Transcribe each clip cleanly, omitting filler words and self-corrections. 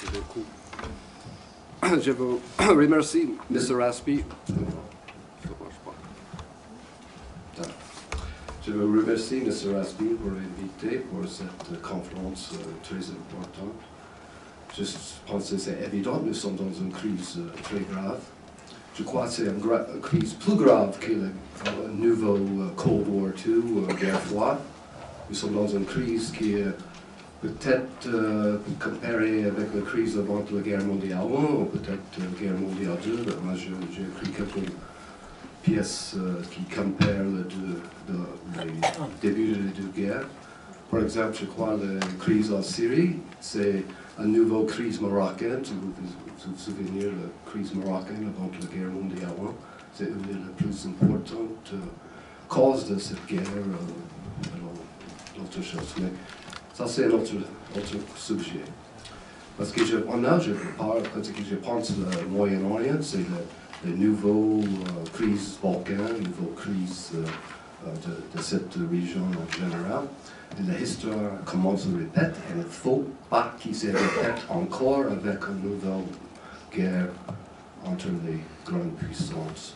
Merci beaucoup. Je vous remercie, Mr. Aspie. Je vous remercie, Mr. Aspie, pour l'inviter pour cette conférence très importante. Je pense que c'est évident, nous sommes dans une crise très grave. Je crois que c'est une crise plus grave que le nouveau Cold War II, guerre froide. Nous sommes dans une crise qui est peut-être comparée avec la crise avant la guerre mondiale I ou peut-être la guerre mondiale II. Moi, j'ai écrit quelques pièces qui comparent les débuts de les deux guerres. Par exemple, je crois que la crise en Syrie, c'est une nouvelle crise marocaine. Si vous vous souvenez de la crise marocaine avant la guerre mondiale I, c'est une des plus importantes causes de cette guerre. D'autres choses. Mais ça, c'est un autre sujet. Parce que je pense que le Moyen-Orient, c'est la nouvelle crise balkane, la nouvelle crise de cette région en général. Et l'histoire commence à répéter, et il ne faut pas qu'il se répète encore avec une nouvelle guerre entre les grandes puissances.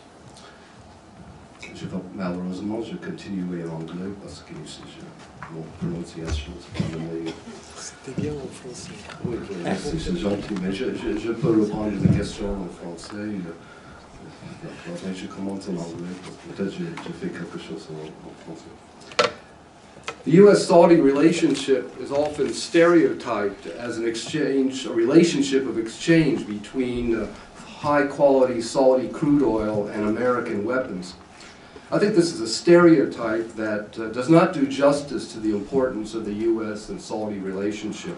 Malheureusement, je continue en anglais parce que mon prononciation, c'est pas le meilleur. C'était bien en français. Oui, c'est gentil, mais je peux répondre à des questions en français. Je commence en anglais, peut-être je fais quelque chose en français. The U.S.-Saudi relationship is often stereotyped as an exchange, a relationship of exchange between high-quality Saudi crude oil and American weapons. I think this is a stereotype that does not do justice to the importance of the U.S. and Saudi relationship.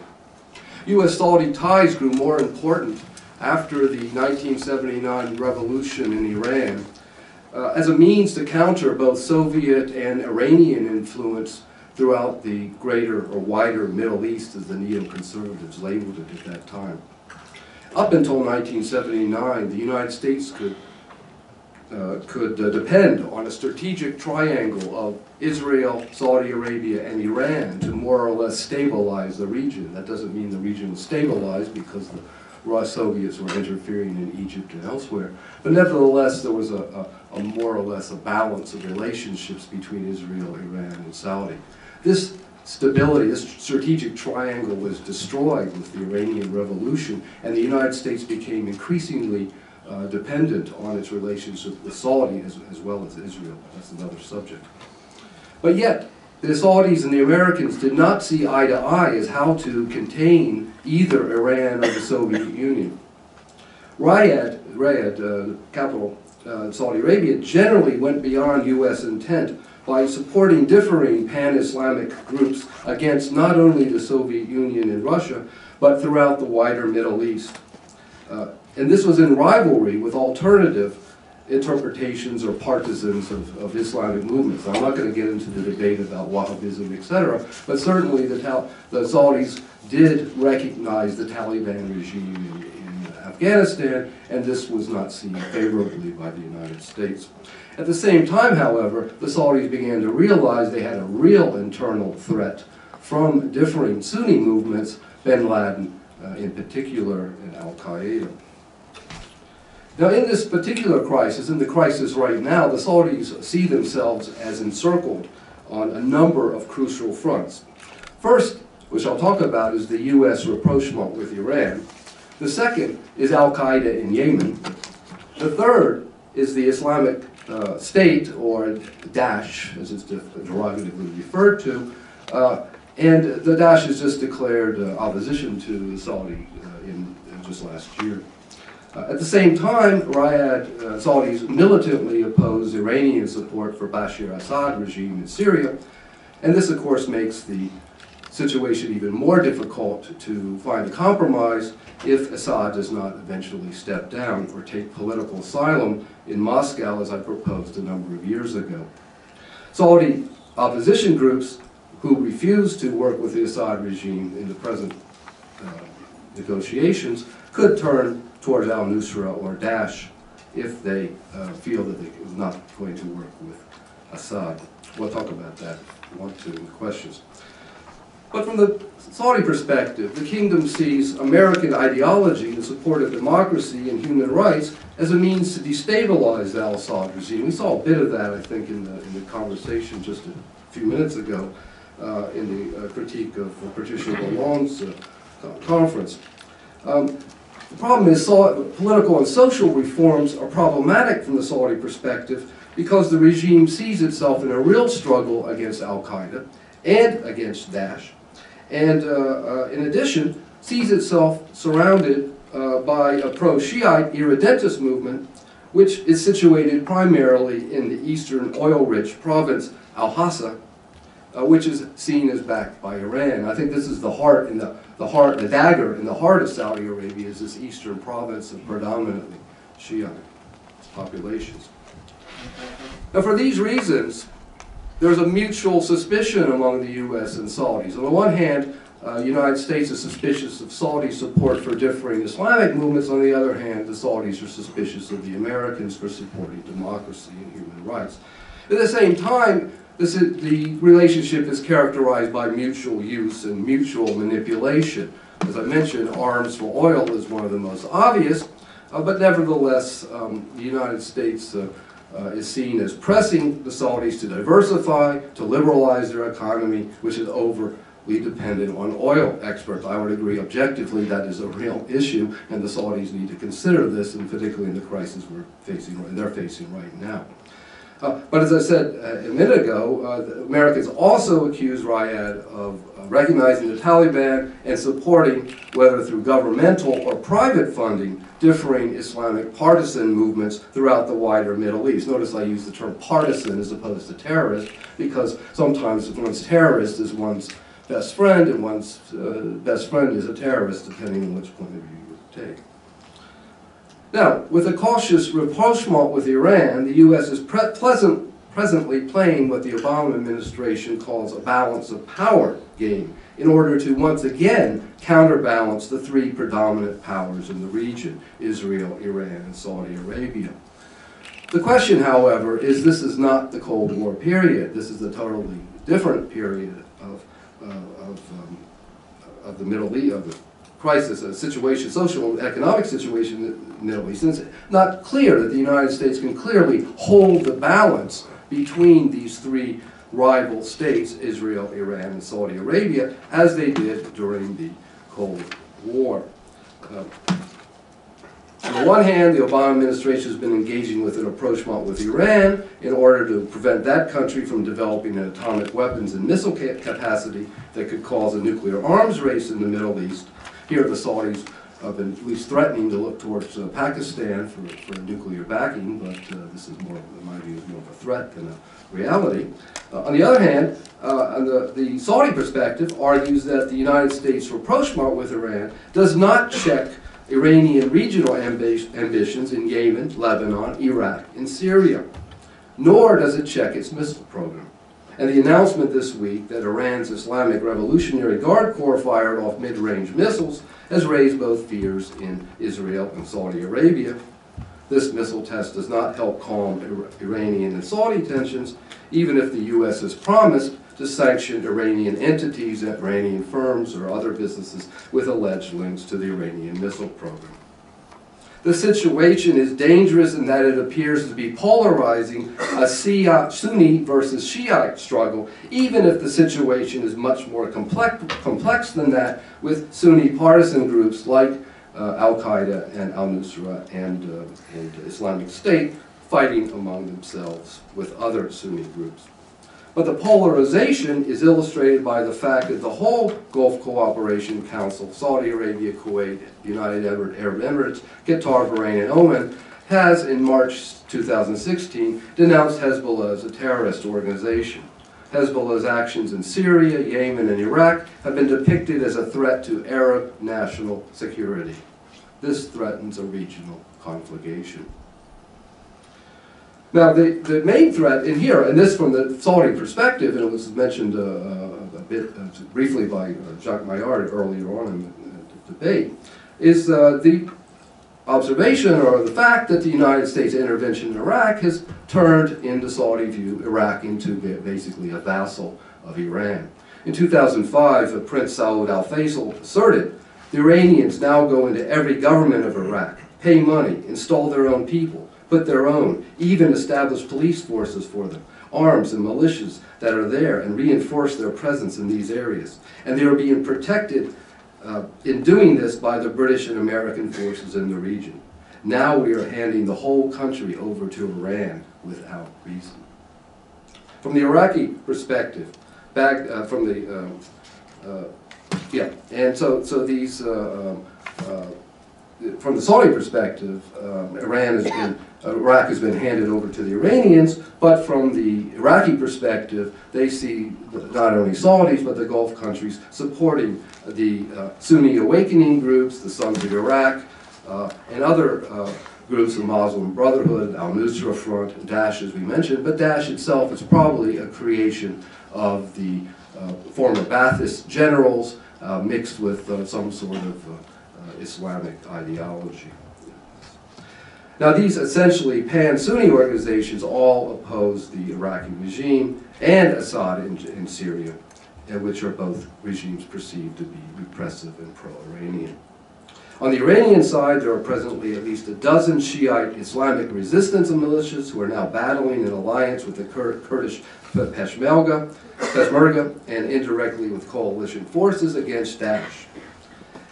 U.S.-Saudi ties grew more important after the 1979 revolution in Iran as a means to counter both Soviet and Iranian influence throughout the greater or wider Middle East, as the neoconservatives labeled it at that time. Up until 1979, the United States could depend on a strategic triangle of Israel, Saudi Arabia, and Iran to more or less stabilize the region. That doesn't mean the region was stabilized because the Soviets were interfering in Egypt and elsewhere. But nevertheless, there was a more or less a balance of relationships between Israel, Iran, and Saudi. This stability, this strategic triangle was destroyed with the Iranian Revolution, and the United States became increasingly dependent on its relationship with Saudi as well as Israel. That's another subject. But yet, the Saudis and the Americans did not see eye to eye as how to contain either Iran or the Soviet Union. Riyadh, capital Saudi Arabia, generally went beyond U.S. intent by supporting differing pan-Islamic groups against not only the Soviet Union and Russia, but throughout the wider Middle East. And this was in rivalry with alternative interpretations or partisans of Islamic movements. I'm not going to get into the debate about Wahhabism, etc., but certainly the Saudis did recognize the Taliban regime in Afghanistan, and this was not seen favorably by the United States. At the same time, however, the Saudis began to realize they had a real internal threat from differing Sunni movements, bin Laden in particular, and Al-Qaeda. Now, in this particular crisis, in the crisis right now, the Saudis see themselves as encircled on a number of crucial fronts. First, which I'll talk about, is the U.S. rapprochement with Iran. The second is Al-Qaeda in Yemen. The third is the Islamic State, or Daesh, as it's derogatively referred to, and the Daesh has just declared opposition to the Saudi in just last year. At the same time, Riyadh Saudis militantly oppose Iranian support for Bashar al-Assad regime in Syria, and this of course makes the situation even more difficult to find a compromise if Assad does not eventually step down or take political asylum in Moscow, as I proposed a number of years ago. Saudi opposition groups who refuse to work with the Assad regime in the present negotiations could turn towards al-Nusra or Daesh if they feel that they're not going to work with Assad. We'll talk about that if you want to in the questions. But from the Saudi perspective, the kingdom sees American ideology in support of democracy and human rights as a means to destabilize the al-Assad regime. We saw a bit of that, I think, in the conversation just a few minutes ago in the critique of Patricia Lalonde's conference. The problem is political and social reforms are problematic from the Saudi perspective because the regime sees itself in a real struggle against al-Qaeda and against Daesh, and in addition sees itself surrounded by a pro-Shiite irredentist movement which is situated primarily in the eastern oil-rich province Al-Hassa, which is seen as backed by Iran. I think this is the heart in the dagger in the heart of Saudi Arabia is this eastern province of predominantly Shiite populations. Now, for these reasons, there's a mutual suspicion among the U.S. and Saudis. On the one hand, the United States is suspicious of Saudi support for differing Islamic movements. On the other hand, the Saudis are suspicious of the Americans for supporting democracy and human rights. At the same time, the relationship is characterized by mutual use and mutual manipulation. As I mentioned, arms for oil is one of the most obvious, but nevertheless, the United States is seen as pressing the Saudis to diversify, to liberalize their economy, which is overly dependent on oil exports. I would agree objectively that is a real issue, and the Saudis need to consider this, and particularly in the crisis they're facing right now. But as I said a minute ago, the Americans also accuse Riyadh of recognizing the Taliban and supporting, whether through governmental or private funding, differing Islamic partisan movements throughout the wider Middle East. Notice I use the term partisan as opposed to terrorist, because sometimes one's terrorist is one's best friend, and one's best friend is a terrorist, depending on which point of view you take. Now, with a cautious rapprochement with Iran, the U.S. is presently playing what the Obama administration calls a balance of power game in order to once again counterbalance the three predominant powers in the region, Israel, Iran, and Saudi Arabia. The question, however, is this is not the Cold War period. This is a totally different period of the Middle East, of the crisis, a situation, social and economic situation in the Middle East. And it's not clear that the United States can clearly hold the balance between these three rival states, Israel, Iran, and Saudi Arabia, as they did during the Cold War. On the one hand, the Obama administration has been engaging with an rapprochement with Iran in order to prevent that country from developing an atomic weapons and missile capacity that could cause a nuclear arms race in the Middle East. Here, the Saudis have been at least threatening to look towards Pakistan for nuclear backing, but this is more, in my view, more of a threat than a reality. On the other hand, on the Saudi perspective, argues that the United States' rapprochement with Iran does not check Iranian regional ambitions in Yemen, Lebanon, Iraq, and Syria, nor does it check its missile program. And the announcement this week that Iran's Islamic Revolutionary Guard Corps fired off mid-range missiles has raised both fears in Israel and Saudi Arabia. This missile test does not help calm Iranian and Saudi tensions, even if the U.S. has promised to sanction Iranian entities, Iranian firms, or other businesses with alleged links to the Iranian missile program. The situation is dangerous in that it appears to be polarizing a Sunni versus Shiite struggle, even if the situation is much more complex than that, with Sunni partisan groups like Al-Qaeda and Al-Nusra and Islamic State fighting among themselves with other Sunni groups. But the polarization is illustrated by the fact that the whole Gulf Cooperation Council, Saudi Arabia, Kuwait, United Arab Emirates, Qatar, Bahrain, and Oman, has in March 2016 denounced Hezbollah as a terrorist organization. Hezbollah's actions in Syria, Yemen, and Iraq have been depicted as a threat to Arab national security. This threatens a regional conflagration. Now, the main threat in here, and this from the Saudi perspective, and it was mentioned a bit briefly by Jacques Maillard earlier on in the debate, is the observation or the fact that the United States intervention in Iraq has turned, in the Saudi view, Iraq into basically a vassal of Iran. In 2005, Prince Saud al-Faisal asserted, the Iranians now go into every government of Iraq, pay money, install their own people, put their own, even establish police forces for them, arms and militias that are there, and reinforce their presence in these areas. And they are being protected in doing this by the British and American forces in the region. Now we are handing the whole country over to Iran without reason. From the Iraqi perspective, back from the from the Saudi perspective, Iraq has been handed over to the Iranians, but from the Iraqi perspective, they see not only Saudis, but the Gulf countries supporting the Sunni awakening groups, the Sons of Iraq, and other groups of Muslim Brotherhood, Al-Nusra Front, Daesh as we mentioned, but Daesh itself is probably a creation of the former Ba'athist generals mixed with some sort of Islamic ideology. Now these essentially pan-Sunni organizations all oppose the Iraqi regime and Assad in Syria, which are both regimes perceived to be repressive and pro-Iranian. On the Iranian side, there are presently at least a dozen Shiite Islamic resistance militias who are now battling in alliance with the Kurdish Peshmerga and indirectly with coalition forces against Daesh.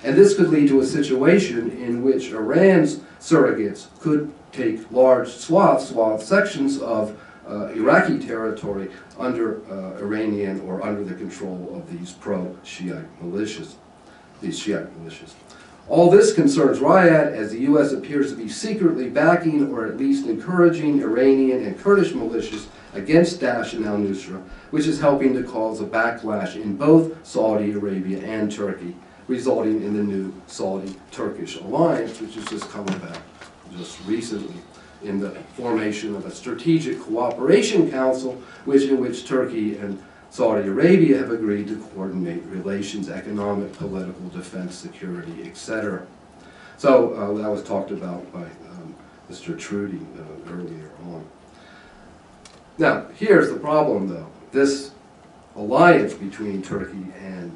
And this could lead to a situation in which Iran's surrogates could take large sections of Iraqi territory under Iranian or under the control of these pro-Shiite militias, All this concerns Riyadh as the U.S. appears to be secretly backing or at least encouraging Iranian and Kurdish militias against Daesh and al-Nusra, which is helping to cause a backlash in both Saudi Arabia and Turkey, resulting in the new Saudi-Turkish alliance, which has just come about just recently in the formation of a strategic cooperation council, in which Turkey and Saudi Arabia have agreed to coordinate relations, economic, political, defense, security, etc. So that was talked about by Mr. Trudy earlier on. Now, here's the problem, though. This alliance between Turkey and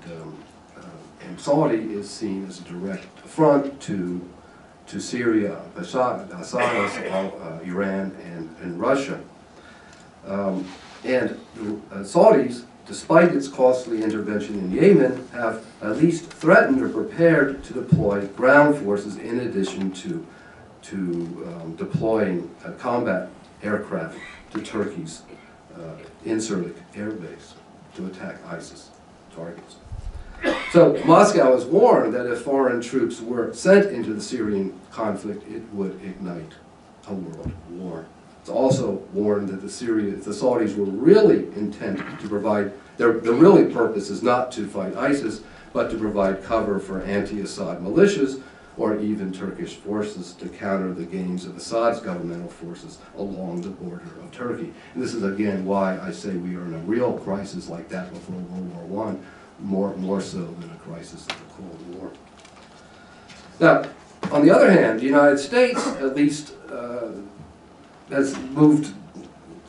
Saudi is seen as a direct affront to Syria, Assad, Iran, and Russia. And the Saudis, despite its costly intervention in Yemen, have at least threatened or prepared to deploy ground forces in addition to deploying combat aircraft to Turkey's Incirlik air base to attack ISIS targets. So Moscow has warned that if foreign troops were sent into the Syrian conflict, it would ignite a world war. It's also warned that the Saudis were really intent to provide, the really purpose is not to fight ISIS, but to provide cover for anti-Assad militias or even Turkish forces to counter the gains of Assad's governmental forces along the border of Turkey. And this is again why I say we are in a real crisis like that before World War I, more so than a crisis of the Cold War. Now, on the other hand, the United States at least has moved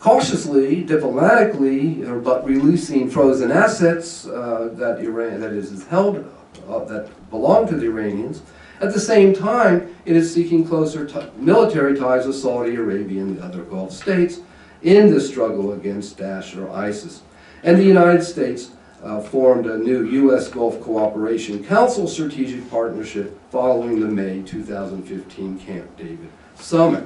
cautiously, diplomatically, but releasing frozen assets that Iran, that is held, that belong to the Iranians. At the same time, it is seeking closer military ties with Saudi Arabia and the other Gulf states in the struggle against Daesh or ISIS. And the United States formed a new U.S. Gulf Cooperation Council strategic partnership following the May 2015 Camp David summit.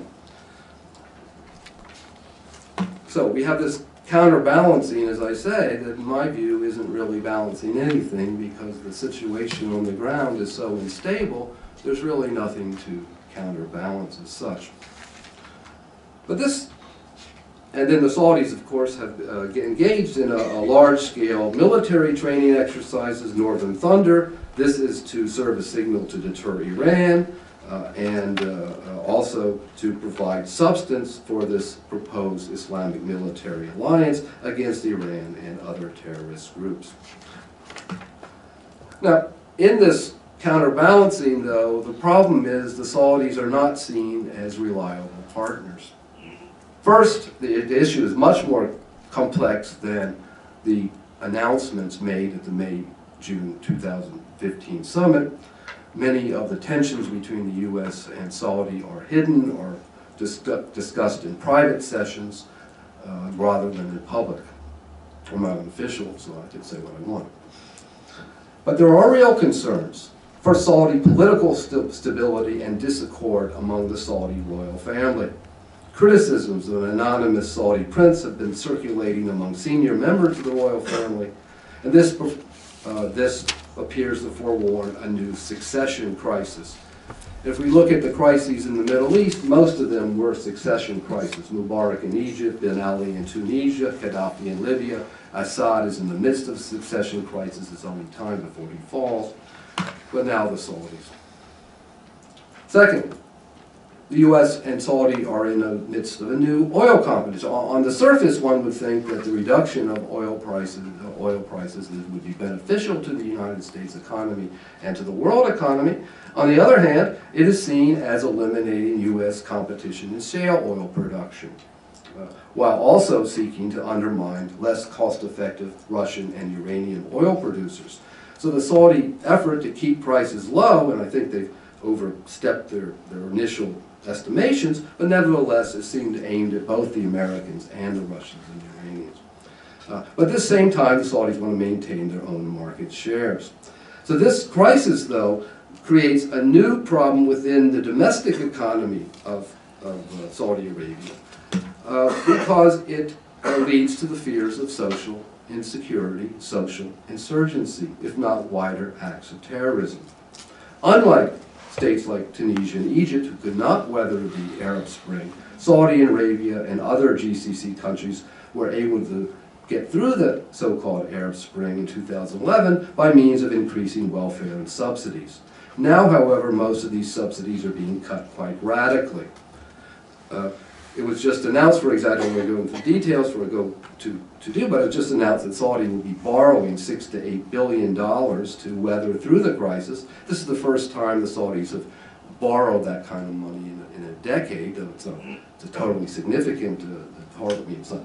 So we have this counterbalancing, as I say, that in my view isn't really balancing anything because the situation on the ground is so unstable, there's really nothing to counterbalance as such. But this, and then the Saudis, of course, have engaged in a large-scale military training exercises, Northern Thunder. This is to serve a signal to deter Iran and also to provide substance for this proposed Islamic military alliance against Iran and other terrorist groups. Now, in this counterbalancing, though, the problem is the Saudis are not seen as reliable partners. First, the issue is much more complex than the announcements made at the May-June 2015 summit. Many of the tensions between the U.S. and Saudi are hidden or discussed in private sessions rather than in public. I'm not an official, so I can say what I want. But there are real concerns for Saudi political stability and disaccord among the Saudi royal family. Criticisms of an anonymous Saudi prince have been circulating among senior members of the royal family, and this appears to forewarn a new succession crisis. If we look at the crises in the Middle East, most of them were succession crises. Mubarak in Egypt, Ben Ali in Tunisia, Gaddafi in Libya. Assad is in the midst of a succession crisis. It's only time before he falls. But now the Saudis. Second, the U.S. and Saudi are in the midst of a new oil competition. On the surface, one would think that the reduction of oil prices would be beneficial to the United States economy and to the world economy. On the other hand, it is seen as eliminating U.S. competition in shale oil production, while also seeking to undermine less cost-effective Russian and Iranian oil producers. So the Saudi effort to keep prices low, and I think they've overstepped their initial estimations, but nevertheless it seemed aimed at both the Americans and the Russians and the Iranians. But at the same time, the Saudis want to maintain their own market shares. So this crisis, though, creates a new problem within the domestic economy of Saudi Arabia because it leads to the fears of social insecurity, social insurgency, if not wider acts of terrorism. Unlike states like Tunisia and Egypt, who could not weather the Arab Spring, Saudi Arabia and other GCC countries were able to get through the so-called Arab Spring in 2011 by means of increasing welfare and subsidies. Now, however, most of these subsidies are being cut quite radically. It was just announced, for example, I won't go into details for a go to do, but it was just announced that Saudi will be borrowing $6 to $8 billion to weather through the crisis. This is the first time the Saudis have borrowed that kind of money in a decade. It's a totally significant, it's not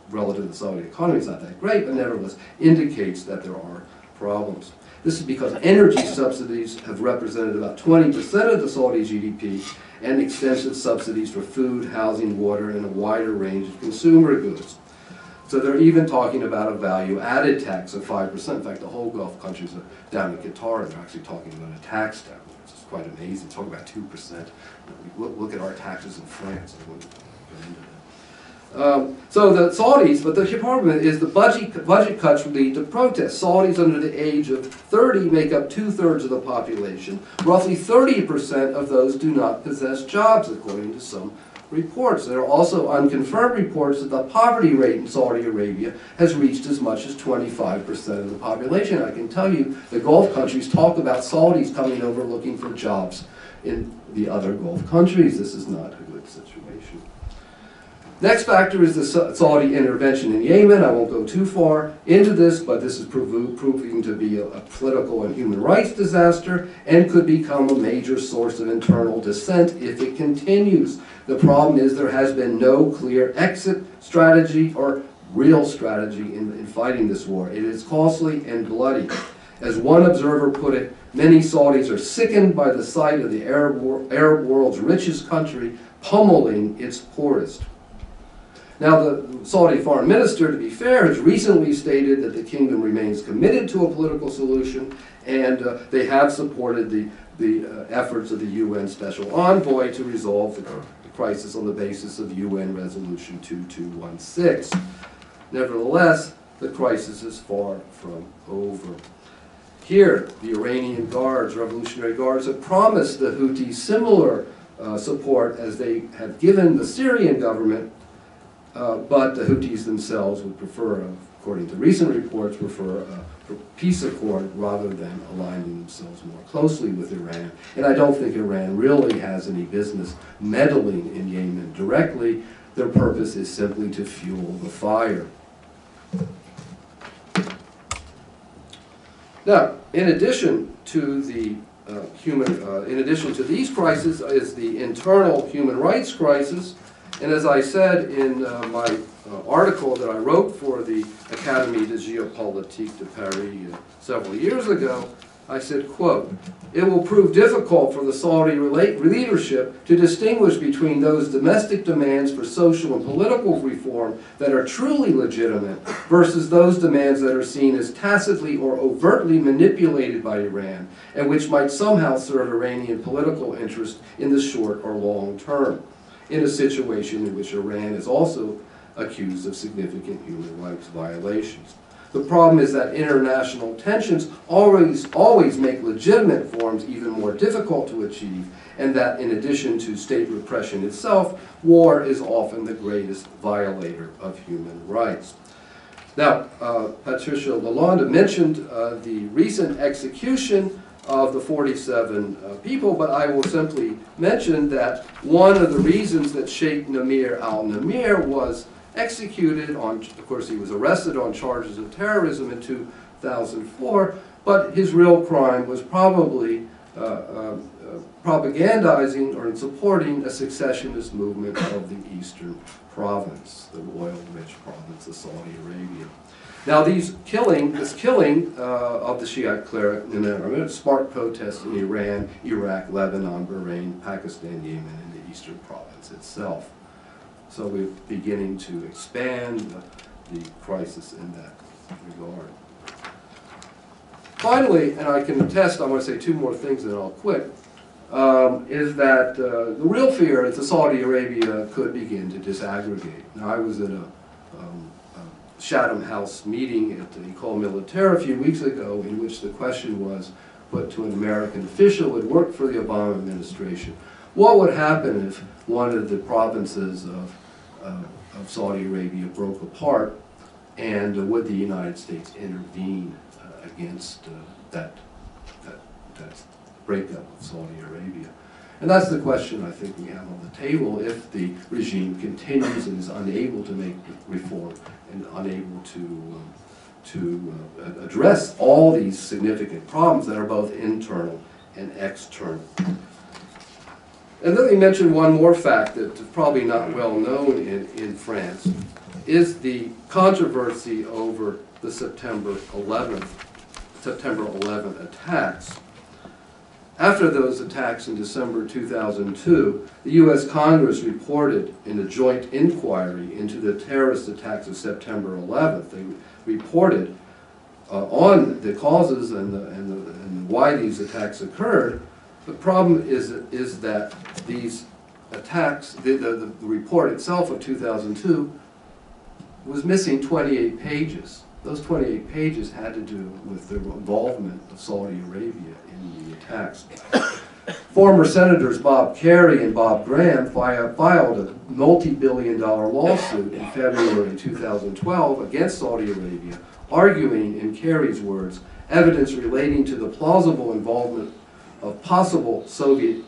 relative to the Saudi economy, it's not that great, but nevertheless indicates that there are problems. This is because energy subsidies have represented about 20% of the Saudi GDP, and extensive subsidies for food, housing, water, and a wider range of consumer goods. So they're even talking about a value-added tax of 5%. In fact, the whole Gulf countries are down in Qatar, they're actually talking about a tax down there, which is quite amazing. Talk about 2%. Look at our taxes in France. I wouldn't go into that. So the Saudis, but the problem is the budget cuts lead to protests. Saudis under the age of 30 make up 2/3 of the population. Roughly 30% of those do not possess jobs, according to some reports. There are also unconfirmed reports that the poverty rate in Saudi Arabia has reached as much as 25% of the population. I can tell you the Gulf countries talk about Saudis coming over looking for jobs in the other Gulf countries. This is not a good situation. Next factor is the Saudi intervention in Yemen. I won't go too far into this, but this is proving to be a political and human rights disaster and could become a major source of internal dissent if it continues. The problem is there has been no clear exit strategy or real strategy in fighting this war. It is costly and bloody. As one observer put it, many Saudis are sickened by the sight of the Arab world's richest country pummeling its poorest. Now, the Saudi foreign minister, to be fair, has recently stated that the kingdom remains committed to a political solution, and they have supported the efforts of the UN Special Envoy to resolve the crisis on the basis of UN Resolution 2216. Nevertheless, the crisis is far from over. Here, the Iranian Guards, Revolutionary Guards, have promised the Houthis similar support as they have given the Syrian government. But the Houthis themselves would prefer, according to recent reports, prefer a peace accord rather than aligning themselves more closely with Iran. And I don't think Iran really has any business meddling in Yemen directly. Their purpose is simply to fuel the fire. Now, in addition to these crises, is the internal human rights crisis. And as I said in my article that I wrote for the Académie de Géopolitique de Paris several years ago, I said, quote, "It will prove difficult for the Saudi leadership to distinguish between those domestic demands for social and political reform that are truly legitimate versus those demands that are seen as tacitly or overtly manipulated by Iran and which might somehow serve Iranian political interest in the short or long term, in a situation in which Iran is also accused of significant human rights violations. The problem is that international tensions always make legitimate forms even more difficult to achieve, and that in addition to state repression itself, war is often the greatest violator of human rights." Now, Patricia Lalonde mentioned the recent execution of the 47 people, but I will simply mention that one of the reasons that Sheikh Namir al-Namir was executed on, of course he was arrested on charges of terrorism in 2004, but his real crime was probably propagandizing or supporting a secessionist movement of the eastern province, the oil-rich province of Saudi Arabia. Now this killing of the Shiite cleric Namir sparked protests in Iran, Iraq, Lebanon, Bahrain, Pakistan, Yemen, and the eastern province itself. So we're beginning to expand the crisis in that regard. Finally, and I can attest, I want to say two more things and then I'll quit, is that the real fear is that Saudi Arabia could begin to disaggregate. Now I was at a Chatham House meeting at the militaire a few weeks ago in which the question was put to an American official who had worked for the Obama administration. What would happen if one of the provinces of Saudi Arabia broke apart, and would the United States intervene against that breakup of Saudi Arabia? And that's the question I think we have on the table if the regime continues and is unable to make reform and unable to address all these significant problems that are both internal and external. And let me mention one more fact that is probably not well known in France, is the controversy over the September 11th attacks. After those attacks in December 2002, the U.S. Congress reported in a joint inquiry into the terrorist attacks of September 11th. They reported on the causes and why these attacks occurred. The problem is that these attacks, the report itself of 2002, was missing 28 pages. Those 28 pages had to do with the involvement of Saudi Arabia in the attacks. Former Senators Bob Kerrey and Bob Graham filed a multi-billion-dollar lawsuit in February 2012 against Saudi Arabia, arguing, in Kerry's words, evidence relating to the plausible involvement of possible Saudi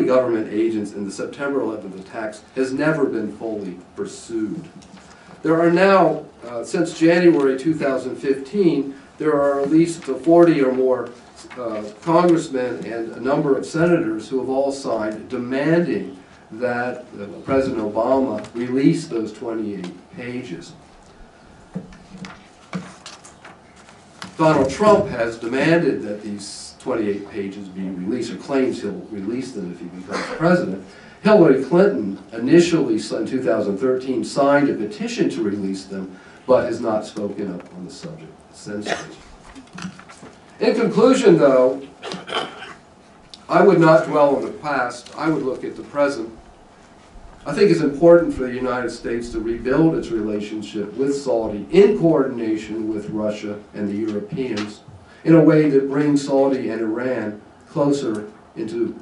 government agents in the September 11th attacks has never been fully pursued. There are now, since January 2015, there are at least 40 or more congressmen and a number of senators who have all signed demanding that President Obama release those 28 pages. Donald Trump has demanded that these 28 pages be released, or claims he'll release them if he becomes president. Hillary Clinton initially, in 2013, signed a petition to release them, but has not spoken up on the subject since then. In conclusion, though, I would not dwell on the past. I would look at the present. I think it's important for the United States to rebuild its relationship with Saudi in coordination with Russia and the Europeans in a way that brings Saudi and Iran closer into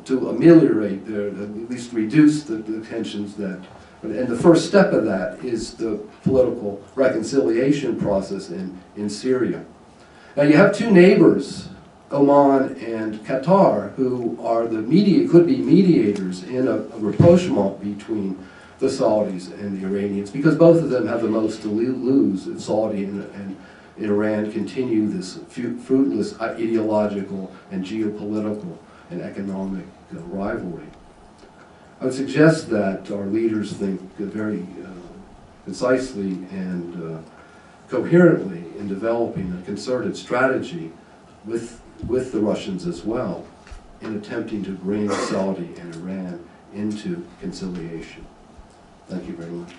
to ameliorate, at least reduce the tensions that, and the first step of that is the political reconciliation process in Syria. Now you have two neighbors, Oman and Qatar, who are could be mediators in a rapprochement between the Saudis and the Iranians, because both of them have the most to lose if Saudi and Iran continue this fruitless ideological and geopolitical and economic rivalry. I would suggest that our leaders think very concisely and coherently in developing a concerted strategy with the Russians as well in attempting to bring Saudi and Iran into conciliation. Thank you very much.